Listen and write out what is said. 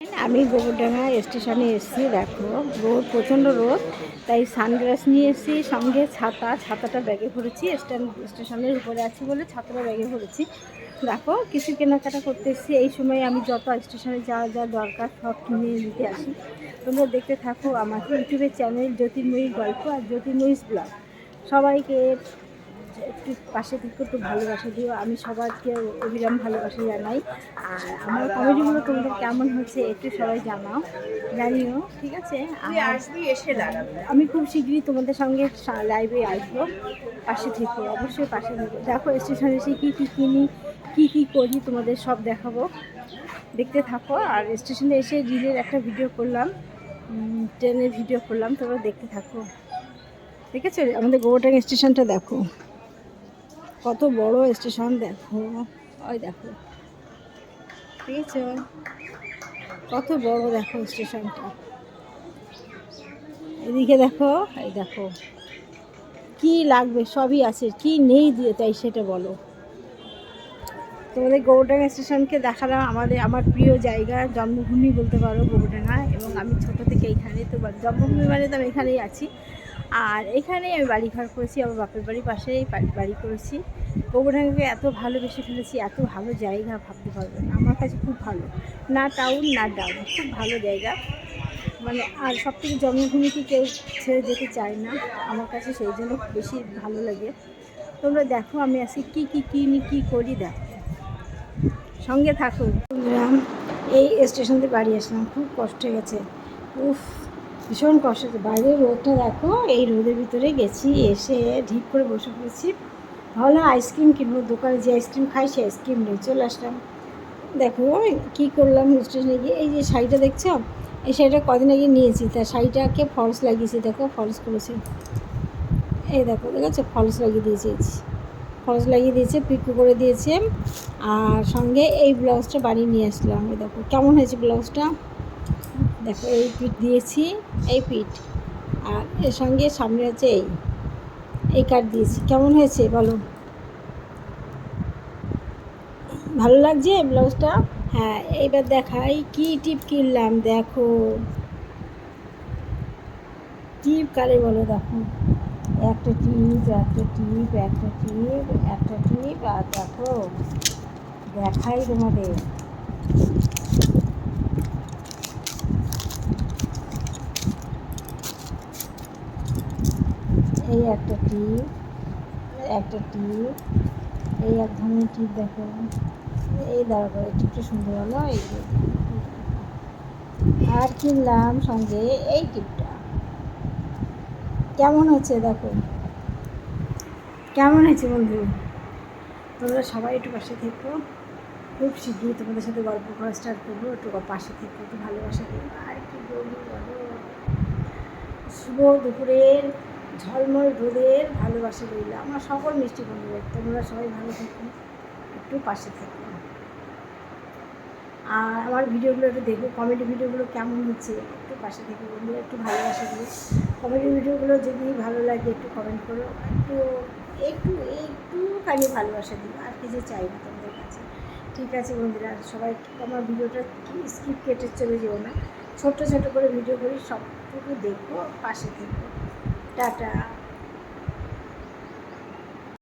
আমি গোবরডাঙ্গা স্টেশনে এসেছি। দেখো রোদ, প্রচণ্ড রোদ, তাই সানগ্লাস নিয়ে এসেছি, সঙ্গে ছাতাটা ব্যাগে ভরেছি। স্টেশনের উপরে আছি বলে ছাতাটা ব্যাগে ভরেছি। দেখো কিছু কেনাকাটা করতে এসেছি। এই সময় আমি যত স্টেশনে যা যা দরকার সব কিনে নিতে আসি। তোমরা দেখতে থাকো আমার ইউটিউবের চ্যানেল জ্যোতির্ময়ী গল্প আর জ্যোতির্ময়ীস ব্লগ। সবাইকে একটু পাশে থেকে একটু ভালোবাসা দিও। আমি সবাইকে অবিরাম ভালোবাসা জানাই। আর আমার কমেডিগুলো তোমাদের কেমন হচ্ছে একটু সবাই জানিও, ঠিক আছে? আমি খুব শীঘ্রই তোমাদের সঙ্গে লাইভে আসবো। পাশে থেকে অবশ্যই পাশে থেকে দেখো স্টেশনে এসে কী কী কিনি, কী কী করি তোমাদের সব দেখাবো, দেখতে থাকো। আর স্টেশনে এসে রিলের একটা ভিডিও করলাম, ট্রেনের ভিডিও করলাম, তোমরা দেখতে থাকো। ঠিক আছে? আমাদের গোবরডাঙ্গা স্টেশনটা দেখো, কত বড় স্টেশন। দেখো ওই দেখো, ঠিক আছে? কত বড় দেখো স্টেশনটা। এদিকে দেখো, এই দেখো কি লাগবে সবই আছে, কি নেই দিয়ে তাই সেটা বলো। তোমাদের গোবরডাঙ্গা স্টেশনকে দেখালাম, আমার প্রিয় জায়গা, জন্মভূমি বলতে পারো গোবরডাঙ্গা। এবং আমি ছোটো থেকে এইখানে, তো জন্মভূমি মানে তো আমি এখানেই আছি। আর এখানেই আমি বাড়ি ঘর করেছি, আমার বাপের বাড়ির পাশেই বাড়ি করেছি। গোবরডাঙ্গাকে এত ভালোবেসে ফেলেছি, এত ভালো জায়গা ভাবতে পারবে না। আমার কাছে খুব ভালো, না টাউন না ডাউন, খুব ভালো জায়গা। মানে আর সব থেকে জন্মভূমিকে কেউ ছেড়ে যেতে চায় না আমার কাছে, সেই জন্য বেশি ভালো লাগে। তোমরা দেখো আমি আজকে কী কী কিনি, কী করি দেখো, সঙ্গে থাকো। এই স্টেশন থেকে বাড়ি আসলাম, খুব কষ্ট হয়ে গেছে। উফ, ভীষণ কষ্ট হচ্ছে। বাইরের রোদটা দেখো, এই রোদের ভিতরে গেছি, এসে ঢিপ করে বসে পড়েছি। ভাবলাম আইসক্রিম কিনবো, দোকানে যে আইসক্রিম খাই সে আইসক্রিম নিয়ে চলে আসলাম। দেখো কী করলাম স্টেশনে গিয়ে, এই যে শাড়িটা দেখছো, এই শাড়িটা কদিন আগে নিয়েছি, তা শাড়িটাকে ফলস লাগিয়েছি। দেখো ফলস করেছে, এই দেখো দেখেছো, ফলস লাগিয়ে দিয়েছি, ফলস লাগিয়ে দিয়েছে, পিকো করে দিয়েছে। আর সঙ্গে এই ব্লাউজটা বানিয়ে নিয়ে আসলাম। এই দেখো কেমন হয়েছে ব্লাউজটা, দেখো এই পিঠ দিয়েছি, এই পিঠ, আর এর সঙ্গে সামনে হচ্ছে এই কাট দিয়েছি। কেমন হয়েছে বলো, ভালো লাগছে ব্লাউজটা? হ্যাঁ, এইবার দেখাই কি টিপ কিনলাম। দেখো টিপ কারে বলো, দেখো একটা টিপ, একটা টিপ, একটা টিপ, একটা টিপ। আর দেখো দেখাই তোমাদের, এই একটা টিপ, একটা টিপ, এই এক ধরনের টিপ। দেখো এই দাঁড়া, এই টিপটা সুন্দর হলো। এই আর কিনলাম সঙ্গে এই টিপটা। কেমন হচ্ছে দেখো, কেমন হয়েছে বন্ধু? তোমরা সবাই একটু পাশে থেকো, খুব শীঘ্রই তোমাদের সাথে গল্প করা স্টার্ট করবো। একটু পাশে থেকো, একটু ভালোবাসা দেবো। আর কি বলি বলো, শুভ দুপুরের ঝলমল রোদের ভালোবাসা রইল আমার সকল মিষ্টি বন্ধুদের। তোমরা সবাই ভালো থেকো, একটু পাশে থেকো। আর আমার ভিডিওগুলো একটু দেখো, কমেডি ভিডিওগুলো কেমন হচ্ছে একটু পাশে থেকে বন্ধুরা, একটু ভালোবাসা দিও। কমেডি ভিডিওগুলো যদি ভালো লাগে একটু কমেন্ট করো, একটু একটু একটুখানি ভালোবাসা দিও, আর কিছু চাই না তোমাদের কাছে। ঠিক আছে বন্ধুরা, সবাই আমার ভিডিওটা স্কিপ কেটে চলে যেও না, ছোট্ট ছোটো করে ভিডিও করি, সবটুকু দেখো, পাশে থেকো। টাটা।